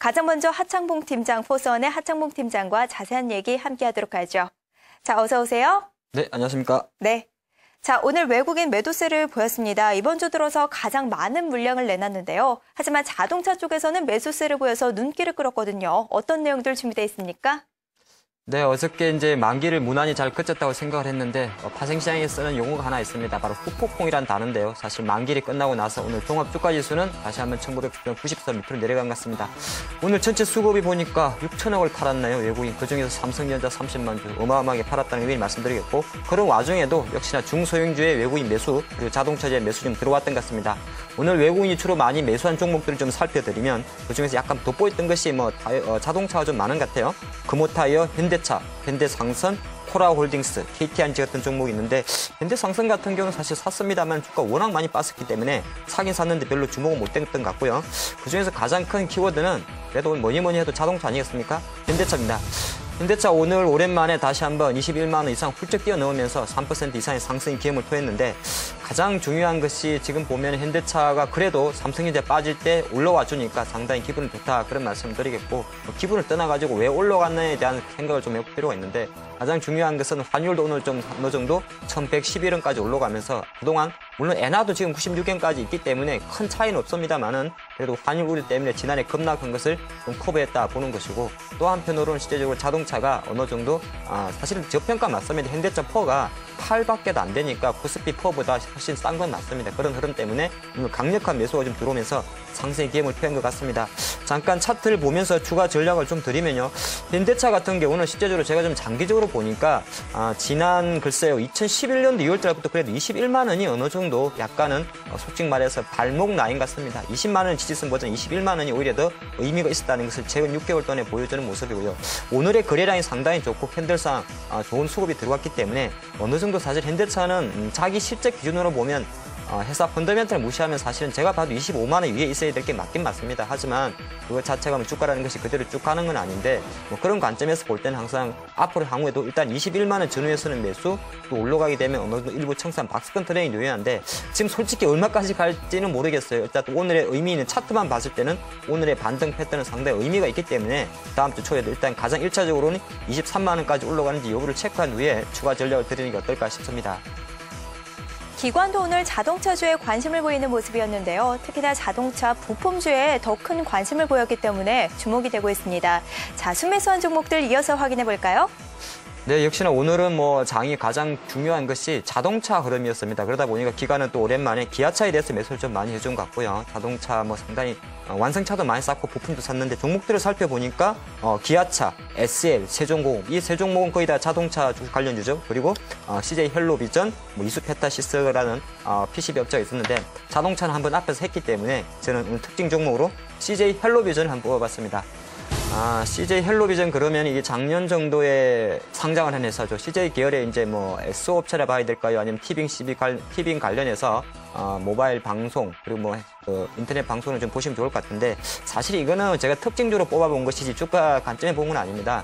가장 먼저 하창봉 팀장, 포스원의 하창봉 팀장과 자세한 얘기 함께하도록 하죠. 자, 어서 오세요. 네, 안녕하십니까. 네. 자, 오늘 외국인 매도세를 보였습니다. 이번 주 들어서 가장 많은 물량을 내놨는데요. 하지만 자동차 쪽에서는 매수세를 보여서 눈길을 끌었거든요. 어떤 내용들 준비되어 있습니까? 네, 어저께 이제 만기를 무난히 잘 그쳤다고 생각을 했는데 파생시장에 쓰는 용어가 하나 있습니다. 바로 후폭풍이라는 단어인데요. 사실 만기일이 끝나고 나서 오늘 종합주가지수는 다시 한번 1990선 밑으로 내려간 것 같습니다. 오늘 전체 수급이 보니까 6천억을 팔았나요, 외국인. 그중에서 삼성전자 30만 주 어마어마하게 팔았다는 의미를 말씀드리겠고, 그런 와중에도 역시나 중소형주의 외국인 매수 그리고 자동차주의 매수 좀 들어왔던 것 같습니다. 오늘 외국인이 주로 많이 매수한 종목들을 좀 살펴드리면 그중에서 약간 돋보였던 것이 자동차가 좀 많은 것 같아요. 금호타이어, 현대차, 현대상선, 코라홀딩스, KTNG 같은 종목이 있는데 현대상선 같은 경우는 사실 샀습니다만 주가 워낙 많이 빠졌기 때문에 사긴 샀는데 별로 주목은 못 됐던 것 같고요. 그중에서 가장 큰 키워드는 그래도 뭐니 해도 자동차 아니겠습니까? 현대차입니다. 현대차 오늘 오랜만에 다시 한번 21만 원 이상 훌쩍 뛰어넘으면서 3% 이상의 상승 기염을 토했는데 가장 중요한 것이 지금 보면 현대차가 그래도 삼성전자 빠질 때 올라와 주니까 상당히 기분이 좋다 그런 말씀을 드리겠고, 기분을 떠나가지고 왜 올라갔느냐에 대한 생각을 좀 해볼 필요가 있는데 가장 중요한 것은 환율도 오늘 좀 어느 정도 1111원까지 올라가면서 그동안 물론 엔화도 지금 96원까지 있기 때문에 큰 차이는 없습니다만은 그래도 환율 우려 때문에 지난해 급락한 것을 좀 커버했다 보는 것이고, 또 한편으로는 실제적으로 자동차가 어느 정도 사실은 저평가 맞습니다. 현대차 퍼가 8밖에 안 되니까 코스피 퍼보다 훨씬 싼 건 맞습니다. 그런 흐름 때문에 오늘 강력한 매수가 좀 들어오면서 상승의 기염을 표한 것 같습니다. 잠깐 차트를 보면서 추가 전략을 좀 드리면요. 현대차 같은 경우는 실제적으로 제가 좀 장기적으로 보니까 지난 글쎄요 2011년도 2월달부터 그래도 21만 원이 어느 정도 약간은 솔직히 말해서 발목 라인 같습니다. 20만 원 지지선 버전 21만 원이 오히려 더 의미가 있었다는 것을 최근 6개월 동안에 보여주는 모습이고요. 오늘의 거래량이 상당히 좋고 캔들상 좋은 수급이 들어왔기 때문에 어느 정도 사실 현대차는 자기 실적 기준으로 보면 회사 펀더멘탈을 무시하면 사실은 제가 봐도 25만 원 위에 있어야 될 게 맞긴 맞습니다. 하지만 그것 자체가 주가라는 것이 그대로 쭉 가는 건 아닌데 그런 관점에서 볼 때는 항상 앞으로 향후에도 일단 21만 원 전후에서는 매수, 또 올라가게 되면 어느 정도 일부 청산 박스권 트레이닝 요요한데 지금 솔직히 얼마까지 갈지는 모르겠어요. 일단 오늘의 의미 있는 차트만 봤을 때는 오늘의 반등 패턴은 상당히 의미가 있기 때문에 다음 주 초에도 일단 가장 1차적으로는 23만 원까지 올라가는지 여부를 체크한 후에 추가 전략을 드리는 게 어떨까 싶습니다. 기관도 오늘 자동차주에 관심을 보이는 모습이었는데요. 특히나 자동차 부품주에 더 큰 관심을 보였기 때문에 주목이 되고 있습니다. 자, 순매수한 종목들 이어서 확인해 볼까요? 네, 역시나 오늘은 장이 가장 중요한 것이 자동차 흐름이었습니다. 그러다 보니까 기관은 또 오랜만에 기아차에 대해서 매수를 좀 많이 해준 것 같고요. 자동차 상당히 완성차도 많이 쌌고 부품도 샀는데 종목들을 살펴보니까 기아차, SL, 세종공업 이 세 종목은 거의 다 자동차 관련주죠. 그리고 CJ 헬로비전, 이수페타시스라는 PCB 업체가 있었는데 자동차는 한번 앞에서 했기 때문에 저는 오늘 특징 종목으로 CJ 헬로비전을 한번 뽑아봤습니다. CJ 헬로비전 그러면 이게 작년 정도에 상장을 한 회사죠. CJ 계열의 이제 SO 업체라 봐야 될까요? 아니면 티빙 관련해서 모바일 방송 그리고 인터넷 방송을 좀 보시면 좋을 것 같은데 사실 이거는 제가 특징적으로 뽑아본 것이지 주가 관점에 본 건 아닙니다.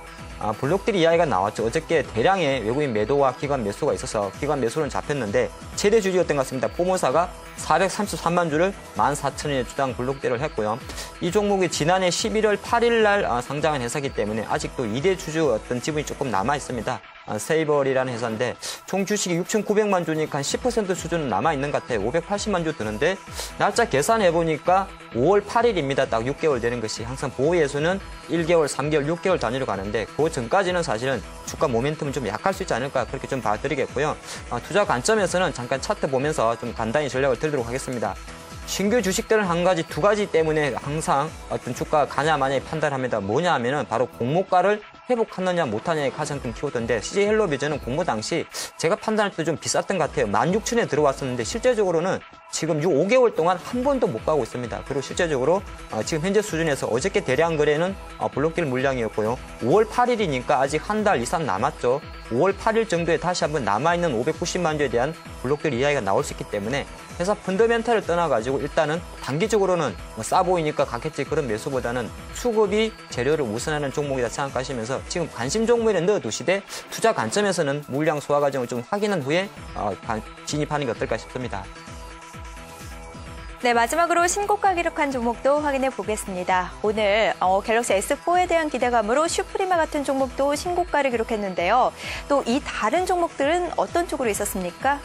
블록들이 이야기가 나왔죠. 어저께 대량의 외국인 매도와 기관 매수가 있어서 기관 매수는 잡혔는데 최대 주주였던 것 같습니다. 포모사가 433만 주를 14,000원에 주당 블록대를 했고요. 이 종목이 지난해 11월 8일 날 상장한 회사이기 때문에 아직도 2대 주주 어떤 지분이 조금 남아 있습니다. 세이버리라는 회사인데 총 주식이 6,900만 주니까 한 10% 수준은 남아있는 것 같아요. 580만 주 드는데 날짜 계산해보니까 5월 8일입니다. 딱 6개월 되는 것이. 항상 보호예수는 1개월, 3개월, 6개월 단위로 가는데 그 전까지는 사실은 주가 모멘텀은 좀 약할 수 있지 않을까 그렇게 좀 봐드리겠고요. 투자 관점에서는 잠깐 차트 보면서 좀 간단히 전략을 드리도록 하겠습니다. 신규 주식들은 두 가지 때문에 항상 어떤 주가가 가냐 마냐의 판단합니다. 뭐냐 하면은 바로 공모가를 회복하느냐 못하느냐의 가장 큰 키워드인데 CJ 헬로비전은 공모 당시 제가 판단할 때 좀 비쌌던 것 같아요. 16,000원에 들어왔었는데 실제적으로는 지금 5개월 동안 한 번도 못 가고 있습니다. 그리고 실제적으로 지금 현재 수준에서 어저께 대량 거래는 블록딜 물량이었고요. 5월 8일이니까 아직 한 달 이상 남았죠. 5월 8일 정도에 다시 한번 남아있는 590만 주에 대한 블록딜 이야기가 나올 수 있기 때문에 회사 펀더멘탈을 떠나가지고 일단은 단기적으로는 싸 보이니까 갔겠지 그런 매수보다는 수급이 재료를 우선하는 종목이다 생각하시면서 지금 관심 종목에 넣어두시되 투자 관점에서는 물량 소화 과정을 좀 확인한 후에 진입하는 게 어떨까 싶습니다. 네, 마지막으로 신고가 기록한 종목도 확인해 보겠습니다. 오늘 갤럭시 S4에 대한 기대감으로 슈프리마 같은 종목도 신고가를 기록했는데요. 또 이 다른 종목들은 어떤 쪽으로 있었습니까?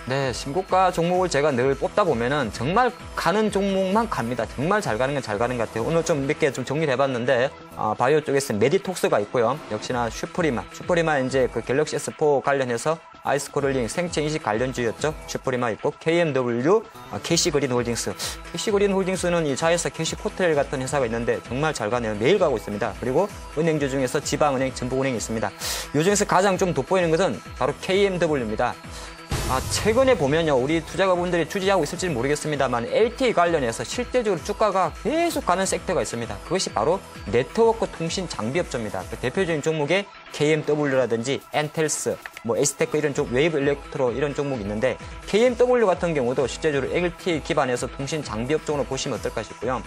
네, 신고가 종목을 제가 늘 뽑다 보면은 정말 가는 종목만 갑니다. 정말 잘 가는 건 잘 가는 것 같아요. 오늘 좀 몇 개 좀 정리를 해봤는데, 바이오 쪽에서는 메디톡스가 있고요. 역시나 슈프리마 이제 그 갤럭시 S4 관련해서 아이스코럴링 생체인식 관련주였죠. 슈프리마 있고, KMW, 캐시그린 홀딩스. 캐시그린 홀딩스는 이 자회사 캐시코텔 같은 회사가 있는데 정말 잘 가네요. 매일 가고 있습니다. 그리고 은행주 중에서 지방은행, 전북은행이 있습니다. 이 중에서 가장 좀 돋보이는 것은 바로 KMW입니다. 최근에 보면요, 우리 투자가분들이 주지하고 있을지는 모르겠습니다만 LTE 관련해서 실제적으로 주가가 계속 가는 섹터가 있습니다. 그것이 바로 네트워크 통신 장비업체입니다. 그 대표적인 종목에 KMW라든지 엔텔스, 에스테크 이런 쪽, 웨이브 일렉트로 이런 종목이 있는데 KMW 같은 경우도 실제적으로 LTE 기반에서 통신 장비업종으로 보시면 어떨까 싶고요.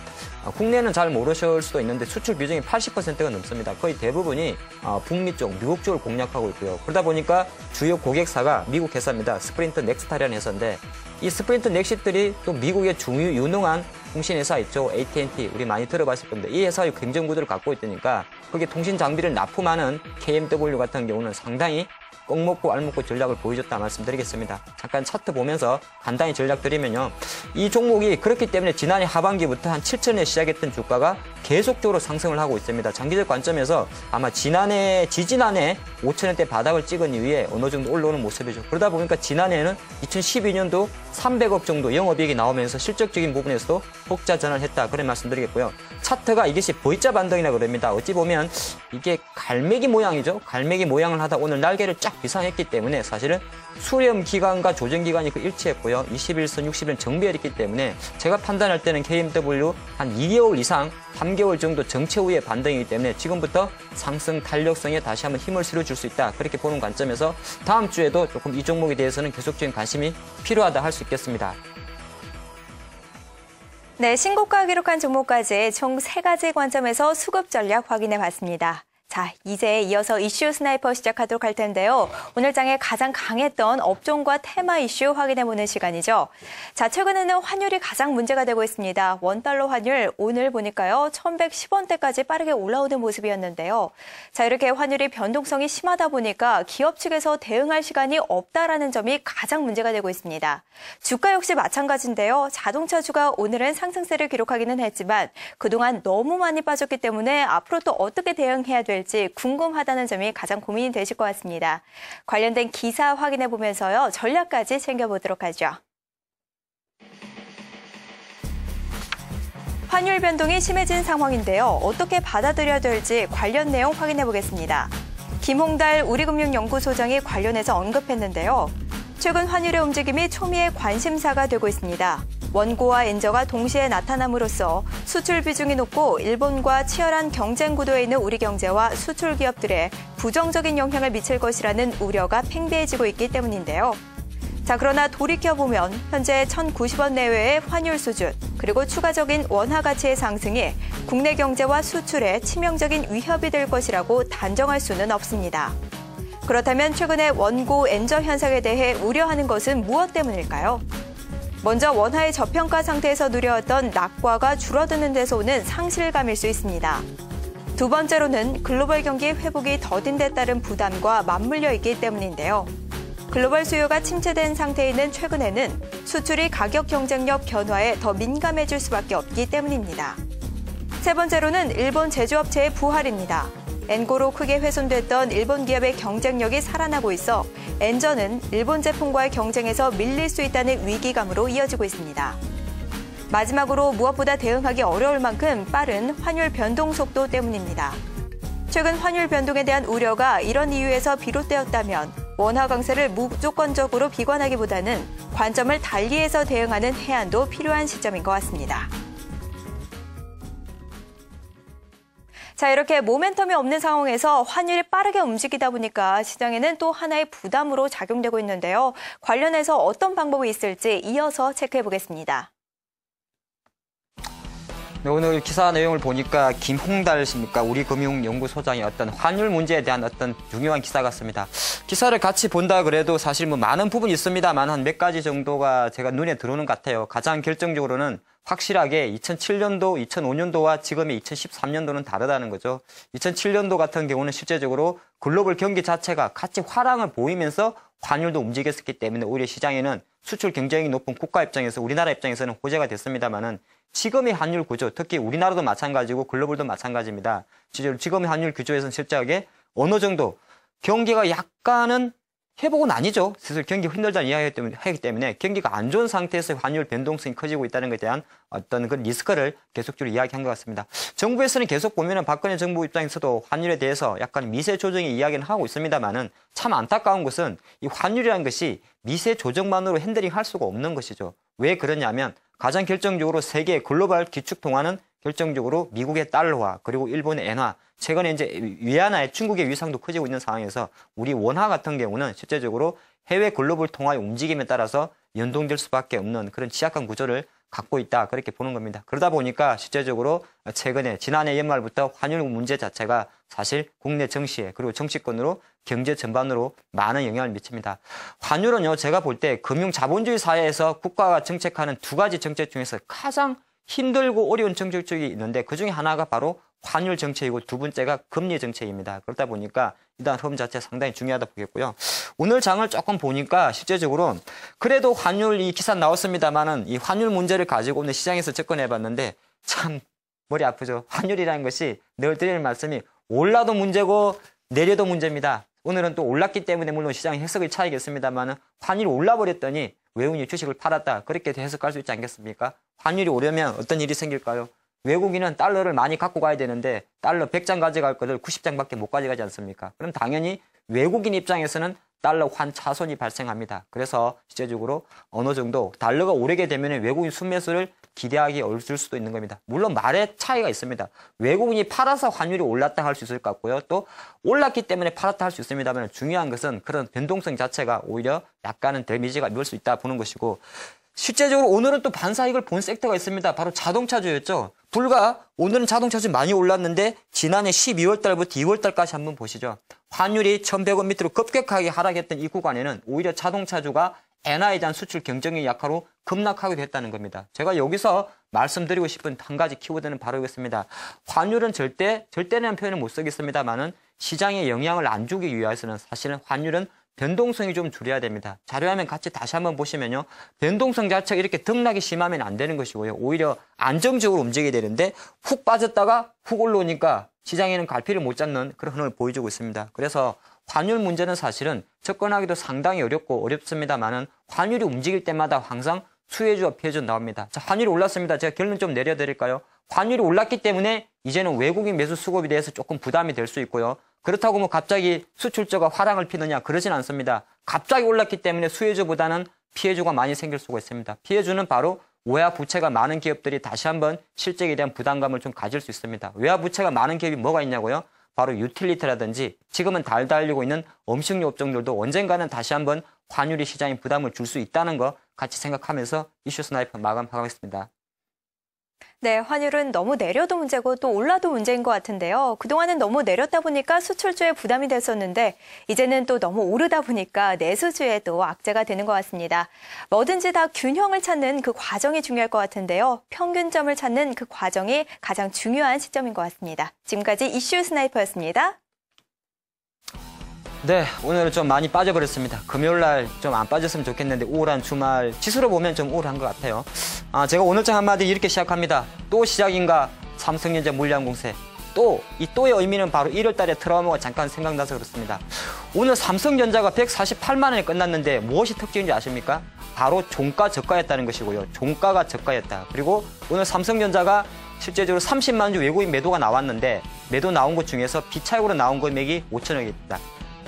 국내는 잘 모르실 수도 있는데 수출 비중이 80%가 넘습니다. 거의 대부분이 북미 쪽, 미국 쪽을 공략하고 있고요. 그러다 보니까 주요 고객사가 미국 회사입니다. 스프린트 넥스타라는 회사인데 이 스프린트 넥시들이 또 미국의 유능한 통신회사 있죠. AT&T 우리 많이 들어봤을 겁니다. 이 회사의 경쟁 구도를 갖고 있으니까 거기에 통신 장비를 납품하는 KMW 같은 경우는 상당히 꼭 먹고 알 먹고 전략을 보여줬다 말씀드리겠습니다. 잠깐 차트 보면서 간단히 전략 드리면요. 이 종목이 그렇기 때문에 지난해 하반기부터 한 7천에 시작했던 주가가 계속적으로 상승을 하고 있습니다. 장기적 관점에서 아마 지지난해 5천원대 바닥을 찍은 이후에 어느 정도 올라오는 모습이죠. 그러다 보니까 지난해에는 2012년도 300억 정도 영업이익이 나오면서 실적적인 부분에서도 폭자 전환을 했다. 그런 말씀드리겠고요. 차트가 이것이 V자 반등이라 그럽니다. 어찌 보면 이게 갈매기 모양이죠. 갈매기 모양을 하다 오늘 날개를 쫙 비상했기 때문에 사실은 수렴 기간과 조정 기간이 일치했고요. 21선, 60일 정배열이 있기 때문에 제가 판단할 때는 KMW 한 2개월 이상, 3개월 정도 정체 후에 반등이기 때문에 지금부터 상승 탄력성에 다시 한번 힘을 실어줄 수 있다. 그렇게 보는 관점에서 다음 주에도 조금 이 종목에 대해서는 계속적인 관심이 필요하다 할 수 있겠습니다. 네, 신고가 기록한 종목까지 총 3가지 관점에서 수급 전략 확인해 봤습니다. 자, 이제 이어서 이슈 스나이퍼 시작하도록 할 텐데요. 오늘 장에 가장 강했던 업종과 테마 이슈 확인해보는 시간이죠. 자, 최근에는 환율이 가장 문제가 되고 있습니다. 원달러 환율 오늘 보니까요. 1110원대까지 빠르게 올라오는 모습이었는데요. 자, 이렇게 환율이 변동성이 심하다 보니까 기업 측에서 대응할 시간이 없다라는 점이 가장 문제가 되고 있습니다. 주가 역시 마찬가지인데요. 자동차주가 오늘은 상승세를 기록하기는 했지만 그동안 너무 많이 빠졌기 때문에 앞으로 또 어떻게 대응해야 될지 궁금하다는 점이 가장 고민이 되실 것 같습니다. 관련된 기사 확인해 보면서요. 전략까지 챙겨보도록 하죠. 환율 변동이 심해진 상황인데요. 어떻게 받아들여야 될지 관련 내용 확인해 보겠습니다. 김홍달 우리금융연구소장이 관련해서 언급했는데요. 최근 환율의 움직임이 초미의 관심사가 되고 있습니다. 원고와 엔저가 동시에 나타남으로써 수출 비중이 높고 일본과 치열한 경쟁 구도에 있는 우리 경제와 수출 기업들에 부정적인 영향을 미칠 것이라는 우려가 팽배해지고 있기 때문인데요. 자, 그러나 돌이켜보면 현재 1,090원 내외의 환율 수준, 그리고 추가적인 원화 가치의 상승이 국내 경제와 수출에 치명적인 위협이 될 것이라고 단정할 수는 없습니다. 그렇다면 최근의 원고 엔저 현상에 대해 우려하는 것은 무엇 때문일까요? 먼저 원화의 저평가 상태에서 누려왔던 낙과가 줄어드는 데서 오는 상실감일 수 있습니다. 두 번째로는 글로벌 경기 회복이 더딘 데 따른 부담과 맞물려 있기 때문인데요. 글로벌 수요가 침체된 상태에 있는 최근에는 수출이 가격 경쟁력 변화에 더 민감해질 수밖에 없기 때문입니다. 세 번째로는 일본 제조업체의 부활입니다. 엔고로 크게 훼손됐던 일본 기업의 경쟁력이 살아나고 있어 엔저는 일본 제품과의 경쟁에서 밀릴 수 있다는 위기감으로 이어지고 있습니다. 마지막으로 무엇보다 대응하기 어려울 만큼 빠른 환율 변동 속도 때문입니다. 최근 환율 변동에 대한 우려가 이런 이유에서 비롯되었다면 원화 강세를 무조건적으로 비관하기보다는 관점을 달리해서 대응하는 해안도 필요한 시점인 것 같습니다. 자, 이렇게 모멘텀이 없는 상황에서 환율이 빠르게 움직이다 보니까 시장에는 또 하나의 부담으로 작용되고 있는데요. 관련해서 어떤 방법이 있을지 이어서 체크해 보겠습니다. 네, 오늘 기사 내용을 보니까 김홍달 씨입니까? 우리금융연구소장의 어떤 환율 문제에 대한 어떤 중요한 기사 같습니다. 기사를 같이 본다 그래도 사실 뭐 많은 부분이 있습니다만 한 몇 가지 정도가 제가 눈에 들어오는 것 같아요. 가장 결정적으로는 확실하게 2007년도, 2005년도와 지금의 2013년도는 다르다는 거죠. 2007년도 같은 경우는 실제적으로 글로벌 경기 자체가 같이 화랑을 보이면서 환율도 움직였었기 때문에 오히려 시장에는 수출 경쟁이 높은 국가 입장에서 우리나라 입장에서는 호재가 됐습니다만은 지금의 환율 구조, 특히 우리나라도 마찬가지고 글로벌도 마찬가지입니다. 지금의 환율 구조에서는 실제하게 어느 정도 경기가 약간은 회복은 아니죠. 슬슬 경기가 힘들다는 이야기하기 때문에 경기가 안 좋은 상태에서 환율 변동성이 커지고 있다는 것에 대한 어떤 그런 리스크를 계속적으로 이야기한 것 같습니다. 정부에서는 계속 보면은 박근혜 정부 입장에서도 환율에 대해서 약간 미세 조정의 이야기는 하고 있습니다만은 참 안타까운 것은 이 환율이라는 것이 미세 조정만으로 핸들링 할 수가 없는 것이죠. 왜 그러냐면 가장 결정적으로 세계 글로벌 기축 통화는 결정적으로 미국의 달러화 그리고 일본의 엔화 최근에 이제 위안화의 중국의 위상도 커지고 있는 상황에서 우리 원화 같은 경우는 실제적으로 해외 글로벌 통화의 움직임에 따라서 연동될 수밖에 없는 그런 취약한 구조를 갖고 있다 그렇게 보는 겁니다. 그러다 보니까 실제적으로 최근에 지난해 연말부터 환율 문제 자체가 사실 국내 정시에 그리고 정치권으로 경제 전반으로 많은 영향을 미칩니다. 환율은요 제가 볼 때 금융 자본주의 사회에서 국가가 정책하는 두 가지 정책 중에서 가장 힘들고 어려운 정책 쪽이 있는데 그중에 하나가 바로 환율 정책이고 두 번째가 금리 정책입니다. 그러다 보니까 일단 흐름 자체 상당히 중요하다 보겠고요. 오늘 장을 조금 보니까 실제적으로 그래도 환율 이 기사 나왔습니다만은 이 환율 문제를 가지고 오늘 시장에서 접근해 봤는데 참 머리 아프죠. 환율이라는 것이 늘 드리는 말씀이 올라도 문제고 내려도 문제입니다. 오늘은 또 올랐기 때문에 물론 시장의 해석의 차이겠습니다만은 환율이 올라버렸더니 외국인이 주식을 팔았다 그렇게 해석할 수 있지 않겠습니까? 환율이 오르면 어떤 일이 생길까요? 외국인은 달러를 많이 갖고 가야 되는데 달러 100장 가져갈 것을 90장밖에 못 가져가지 않습니까? 그럼 당연히 외국인 입장에서는 달러 환차손이 발생합니다. 그래서 실제적으로 어느 정도 달러가 오르게 되면 외국인 순매수를 기대하기 어려울 수도 있는 겁니다. 물론 말의 차이가 있습니다. 외국인이 팔아서 환율이 올랐다 할 수 있을 것 같고요. 또 올랐기 때문에 팔았다 할 수 있습니다만 중요한 것은 그런 변동성 자체가 오히려 약간은 데미지가 입을 수 있다 보는 것이고 실제적으로 오늘은 또 반사이익을 본 섹터가 있습니다. 바로 자동차주였죠. 불과 오늘은 자동차주 많이 올랐는데 지난해 12월 달부터 2월 달까지 한번 보시죠. 환율이 1,100원 밑으로 급격하게 하락했던 이 구간에는 오히려 자동차주가 엔화에 대한 수출 경쟁력이 약화로 급락하게 됐다는 겁니다. 제가 여기서 말씀드리고 싶은 한 가지 키워드는 바로 이것입니다. 환율은 절대라는 표현을 못 쓰겠습니다만은 시장에 영향을 안 주기 위해서는 사실은 환율은 변동성이 좀 줄여야 됩니다. 자료화면 같이 다시 한번 보시면요. 변동성 자체가 이렇게 등락이 심하면 안 되는 것이고요. 오히려 안정적으로 움직여야 되는데 훅 빠졌다가 훅 올라오니까 시장에는 갈피를 못 잡는 그런 흐름을 보여주고 있습니다. 그래서 환율 문제는 사실은 접근하기도 상당히 어렵습니다만은 환율이 움직일 때마다 항상 수혜주와 피해주 나옵니다. 자, 환율이 올랐습니다. 제가 결론 좀 내려드릴까요? 환율이 올랐기 때문에 이제는 외국인 매수 수급에 대해서 조금 부담이 될 수 있고요. 그렇다고 뭐 갑자기 수출처가 화랑을 피느냐 그러진 않습니다. 갑자기 올랐기 때문에 수혜주보다는 피해주가 많이 생길 수가 있습니다. 피해주는 바로 외화 부채가 많은 기업들이 다시 한번 실적에 대한 부담감을 좀 가질 수 있습니다. 외화 부채가 많은 기업이 뭐가 있냐고요? 바로 유틸리티라든지 지금은 달달리고 있는 음식료 업종들도 언젠가는 다시 한번 환율이 시장에 부담을 줄 수 있다는 거 같이 생각하면서 이슈 스나이퍼 마감하겠습니다. 네, 환율은 너무 내려도 문제고 또 올라도 문제인 것 같은데요. 그동안은 너무 내렸다 보니까 수출주에 부담이 됐었는데 이제는 또 너무 오르다 보니까 내수주에도 악재가 되는 것 같습니다. 뭐든지 다 균형을 찾는 그 과정이 중요할 것 같은데요. 평균점을 찾는 그 과정이 가장 중요한 시점인 것 같습니다. 지금까지 이슈 스나이퍼였습니다. 네, 오늘은 좀 많이 빠져버렸습니다. 금요일날 좀 안 빠졌으면 좋겠는데 우울한 주말 지수로 보면 좀 우울한 것 같아요. 제가 오늘장 한마디 이렇게 시작합니다. 또 시작인가? 삼성전자 물량 공세. 또의 의미는 바로 1월 달에 트라우마가 잠깐 생각나서 그렇습니다. 오늘 삼성전자가 148만 원에 끝났는데 무엇이 특징인지 아십니까? 바로 종가 저가였다는 것이고요. 종가가 저가였다. 그리고 오늘 삼성전자가 실제적으로 30만 주 외국인 매도가 나왔는데 매도 나온 것 중에서 비차익으로 나온 금액이 5천억이었다.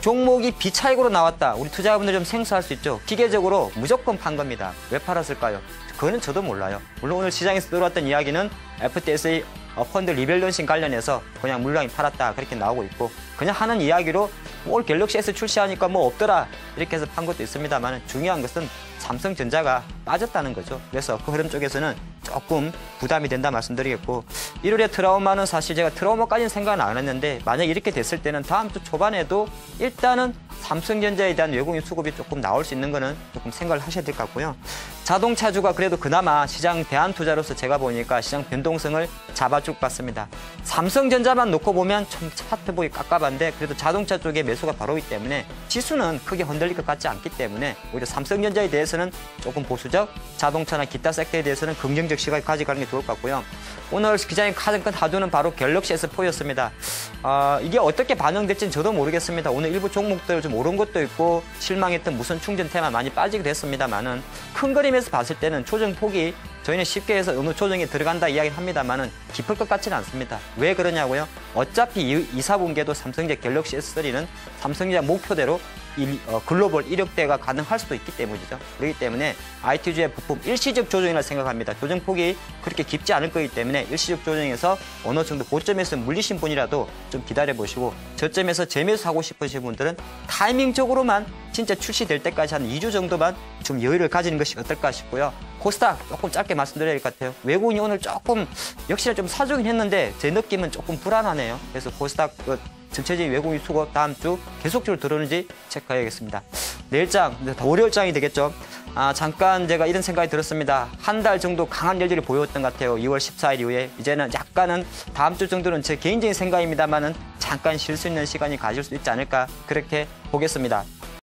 종목이 비차익으로 나왔다. 우리 투자자분들 좀 생소할 수 있죠. 기계적으로 무조건 판 겁니다. 왜 팔았을까요? 그거는 저도 몰라요. 물론 오늘 시장에서 들어왔던 이야기는 FTSA 펀드 리밸런싱 관련해서 그냥 물량이 팔았다 그렇게 나오고 있고 그냥 하는 이야기로 올 갤럭시 S 출시하니까 뭐 없더라 이렇게 해서 판 것도 있습니다만 중요한 것은 삼성전자가 빠졌다는 거죠. 그래서 그 흐름 쪽에서는 조금 부담이 된다 말씀드리겠고 1월의 트라우마는 사실 제가 트라우마까지는 생각은 안 했는데 만약 이렇게 됐을 때는 다음 주 초반에도 일단은 삼성전자에 대한 외국인 수급이 조금 나올 수 있는 거는 조금 생각을 하셔야 될 것 같고요. 자동차주가 그래도 그나마 시장 대안 투자로서 제가 보니까 시장 변동성을 잡아줄 것 같습니다. 삼성전자만 놓고 보면 좀 차트 보기 깝깝한데 그래도 자동차 쪽에 매수가 바로 있기 때문에 지수는 크게 흔들릴 것 같지 않기 때문에 오히려 삼성전자에 대해서는 조금 보수적, 자동차나 기타 섹터에 대해서는 긍정적 시각을 가져가는 게 좋을 것 같고요. 오늘 기장의 가장 큰 하두는 바로 갤럭시 S4였습니다. 이게 어떻게 반영될지는 저도 모르겠습니다. 오늘 일부 종목들 좀 오른 것도 있고 실망했던 무선 충전 테마 많이 빠지기도 했습니다만은 큰 그림에서 봤을 때는 조정 폭이 저희는 쉽게 해서 어느 조정에 들어간다 이야기를 합니다만은 깊을 것 같지는 않습니다. 왜 그러냐고요? 어차피 2, 4분기에도 삼성전자 갤럭시 S3는 삼성전자 목표대로 글로벌 1억대가 가능할 수도 있기 때문이죠. 그렇기 때문에 IT주의 부품 일시적 조정이라 생각합니다. 조정폭이 그렇게 깊지 않을 거기 때문에 일시적 조정에서 어느 정도 고점에서 물리신 분이라도 좀 기다려보시고 저점에서 재매수하고 싶으신 분들은 타이밍적으로만 진짜 출시될 때까지 한 2주 정도만 좀 여유를 가지는 것이 어떨까 싶고요. 코스닥 조금 짧게 말씀드려야 될 것 같아요. 외국인이 오늘 조금 역시나 좀 사주긴 했는데 제 느낌은 조금 불안하네요. 그래서 코스닥 전체적인 외국인 수급 다음 주 계속적으로 들어오는지 체크해야겠습니다. 내일장, 월요일장이 되겠죠. 잠깐 제가 이런 생각이 들었습니다. 한 달 정도 강한 열기를 보였던 것 같아요. 2월 14일 이후에. 이제는 약간은 다음 주 정도는 제 개인적인 생각입니다만은 잠깐 쉴 수 있는 시간이 가질 수 있지 않을까 그렇게 보겠습니다.